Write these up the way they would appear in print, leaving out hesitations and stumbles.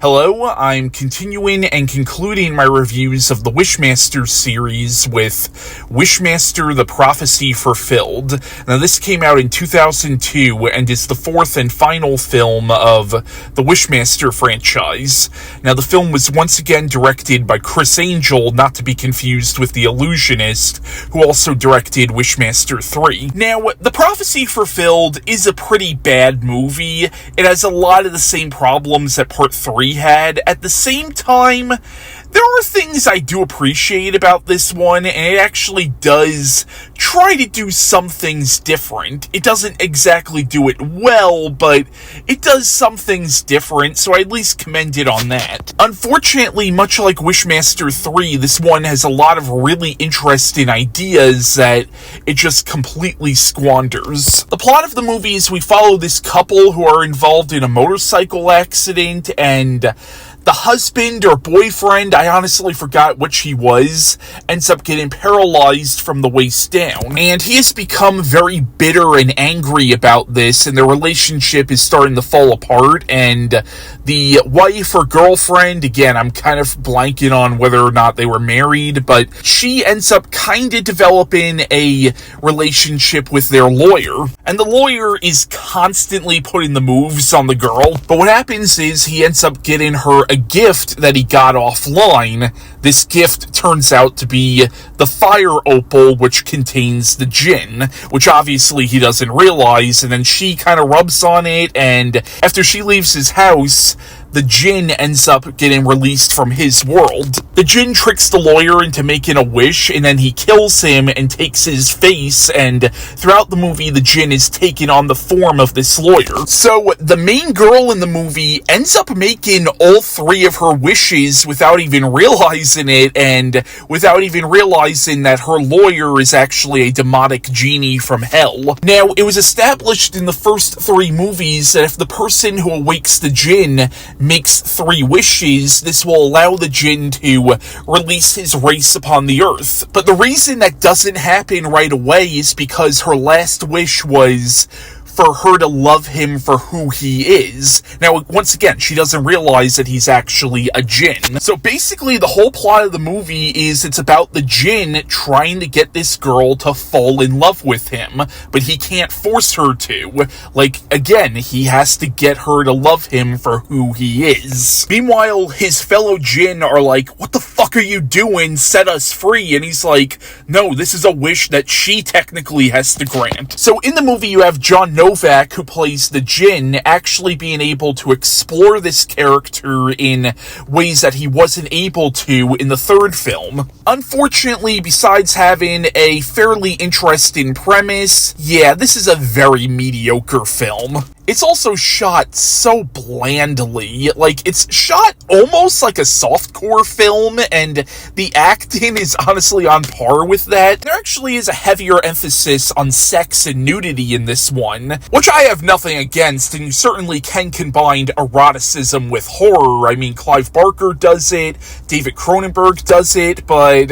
Hello, I'm continuing and concluding my reviews of the Wishmaster series with Wishmaster: The Prophecy Fulfilled. Now, this came out in 2002 and is the fourth and final film of the Wishmaster franchise. Now, the film was once again directed by Criss Angel, not to be confused with The Illusionist, who also directed Wishmaster 3. Now, The Prophecy Fulfilled is a pretty bad movie. It has a lot of the same problems that Part 3 had. At the same time, there are things I do appreciate about this one, and it actually does try to do some things different. It doesn't exactly do it well, but it does some things different, so I at least commend it on that. Unfortunately, much like Wishmaster 3, this one has a lot of really interesting ideas that it just completely squanders. The plot of the movie is we follow this couple who are involved in a motorcycle accident, and the husband or boyfriend, I honestly forgot which he was, ends up getting paralyzed from the waist down. And he has become very bitter and angry about this, and their relationship is starting to fall apart. And the wife or girlfriend, again, I'm kind of blanking on whether or not they were married, but she ends up kind of developing a relationship with their lawyer. And the lawyer is constantly putting the moves on the girl. But what happens is he ends up getting her a gift that he got offline. This gift turns out to be the fire opal, which contains the Djinn, which obviously he doesn't realize, and then she kind of rubs on it, and after she leaves his house, the Djinn ends up getting released from his world. The Djinn tricks the lawyer into making a wish, and then he kills him and takes his face, and throughout the movie, the Djinn is taking on the form of this lawyer. So, the main girl in the movie ends up making all three of her wishes without even realizing it, and without even realizing that her lawyer is actually a demonic genie from hell. Now, it was established in the first three movies that if the person who awakes the Djinn makes three wishes, this will allow the Djinn to release his race upon the earth. But the reason that doesn't happen right away is because her last wish was for her to love him for who he is. Now, once again, she doesn't realize that he's actually a Djinn. So basically, the whole plot of the movie is it's about the Djinn trying to get this girl to fall in love with him, but he can't force her to. Like, again, he has to get her to love him for who he is. Meanwhile, his fellow Djinn are like, "What the fuck are you doing? Set us free." And he's like, "No, this is a wish that she technically has to grant." So in the movie, you have Novak, who plays the Djinn, actually being able to explore this character in ways that he wasn't able to in the third film. Unfortunately, besides having a fairly interesting premise, yeah, this is a very mediocre film. It's also shot so blandly. Like, it's shot almost like a softcore film, and the acting is honestly on par with that. There actually is a heavier emphasis on sex and nudity in this one, which I have nothing against, and you certainly can combine eroticism with horror. I mean, Clive Barker does it, David Cronenberg does it, but,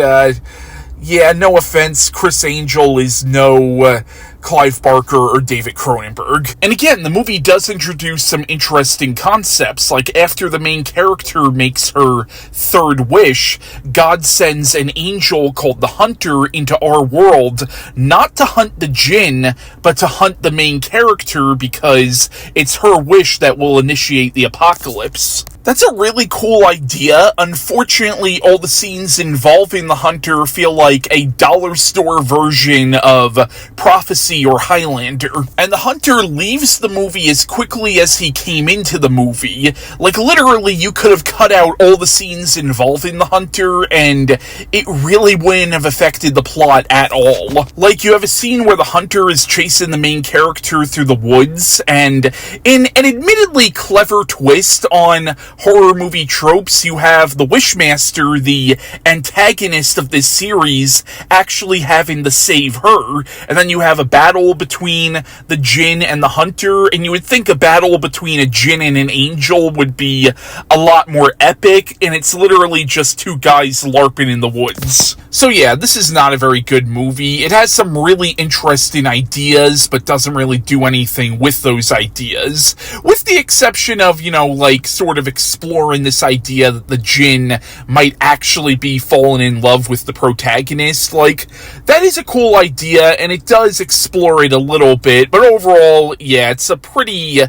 yeah, no offense, Criss Angel is no Clive Barker or David Cronenberg. And again, the movie does introduce some interesting concepts, like after the main character makes her third wish, God sends an angel called the Hunter into our world, not to hunt the Djinn, but to hunt the main character because it's her wish that will initiate the apocalypse. That's a really cool idea. Unfortunately, all the scenes involving the Hunter feel like a dollar store version of Prophecy or Highlander. And the Hunter leaves the movie as quickly as he came into the movie. Like, literally, you could have cut out all the scenes involving the Hunter, and it really wouldn't have affected the plot at all. Like, you have a scene where the Hunter is chasing the main character through the woods, and in an admittedly clever twist on horror movie tropes, you have the Wishmaster, the antagonist of this series, actually having to save her, and then you have a battle between the Djinn and the Hunter, and you would think a battle between a Djinn and an angel would be a lot more epic, and it's literally just two guys LARPing in the woods. So yeah, this is not a very good movie. It has some really interesting ideas, but doesn't really do anything with those ideas, with the exception of, you know, like, sort of exploring this idea that the Djinn might actually be falling in love with the protagonist. Like, that is a cool idea, and it does explore it a little bit, but overall, yeah, it's a pretty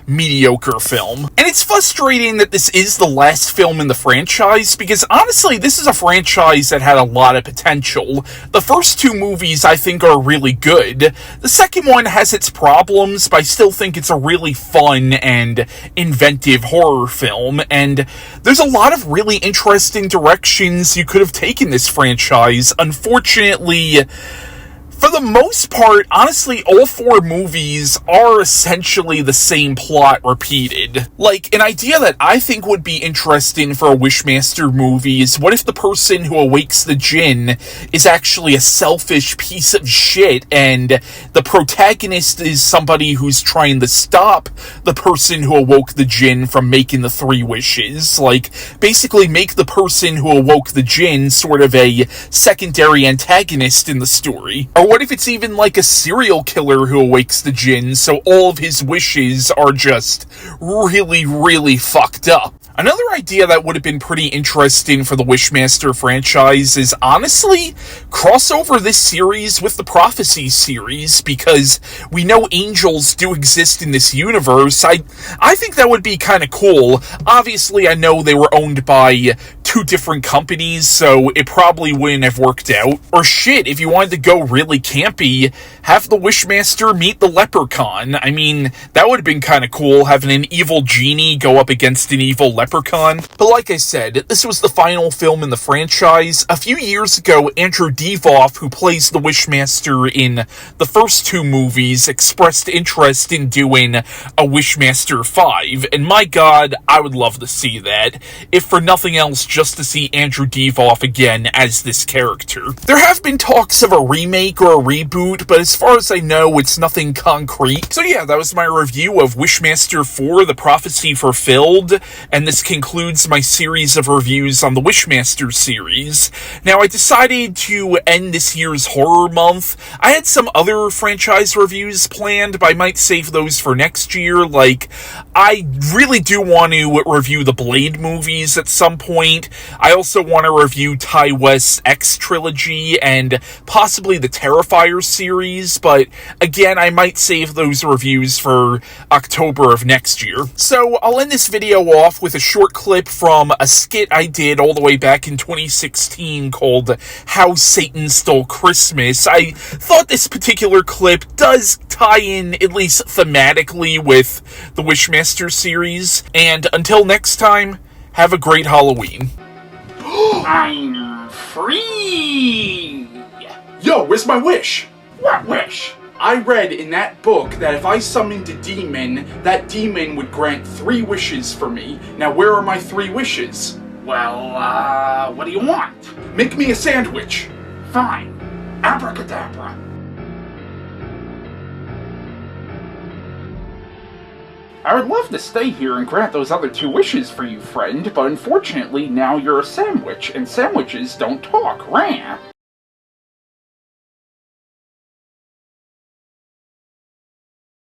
mediocre film. And it's frustrating that this is the last film in the franchise, because honestly, this is a franchise that had a lot of potential. The first two movies, I think, are really good. The second one has its problems, but I still think it's a really fun and inventive horror film, and there's a lot of really interesting directions you could have taken this franchise. Unfortunately, for the most part, honestly, all four movies are essentially the same plot repeated. Like, an idea that I think would be interesting for a Wishmaster movie is, what if the person who awakes the Djinn is actually a selfish piece of shit, and the protagonist is somebody who's trying to stop the person who awoke the Djinn from making the three wishes? Like, basically make the person who awoke the Djinn sort of a secondary antagonist in the story. Or what if it's even like a serial killer who awakes the Djinn, so all of his wishes are just really, really fucked up? Another idea that would have been pretty interesting for the Wishmaster franchise is, honestly, cross over this series with the Prophecy series, because we know angels do exist in this universe. I think that would be kind of cool. Obviously, I know they were owned by two different companies, so it probably wouldn't have worked out. Or shit, if you wanted to go really campy, have the Wishmaster meet the Leprechaun. I mean, that would have been kind of cool, having an evil genie go up against an evil leprechaun. But like I said, this was the final film in the franchise. A few years ago, Andrew Divoff, who plays the Wishmaster in the first two movies, expressed interest in doing a Wishmaster 5, and my god, I would love to see that, if for nothing else, just to see Andrew Divoff again as this character. There have been talks of a remake or a reboot, but as far as I know, it's nothing concrete. So yeah, that was my review of Wishmaster 4, The Prophecy Fulfilled, and this concludes my series of reviews on the Wishmaster series. Now, I decided to end this year's horror month. I had some other franchise reviews planned, but I might save those for next year. Like, I really do want to review the Blade movies at some point. I also want to review Ty West's X trilogy and possibly the Terrifier series, but again, I might save those reviews for October of next year. So, I'll end this video off with a short clip from a skit I did all the way back in 2016 called How Satan Stole Christmas. I thought this particular clip does tie in, at least thematically, with the Wishmaster series. And until next time, have a great Halloween. I'm free! Yo, where's my wish? What wish? I read in that book that if I summoned a demon, that demon would grant 3 wishes for me. Now, where are my 3 wishes? Well, what do you want? Make me a sandwich. Fine. Abracadabra. I would love to stay here and grant those other 2 wishes for you, friend, but unfortunately now you're a sandwich, and sandwiches don't talk. Rah!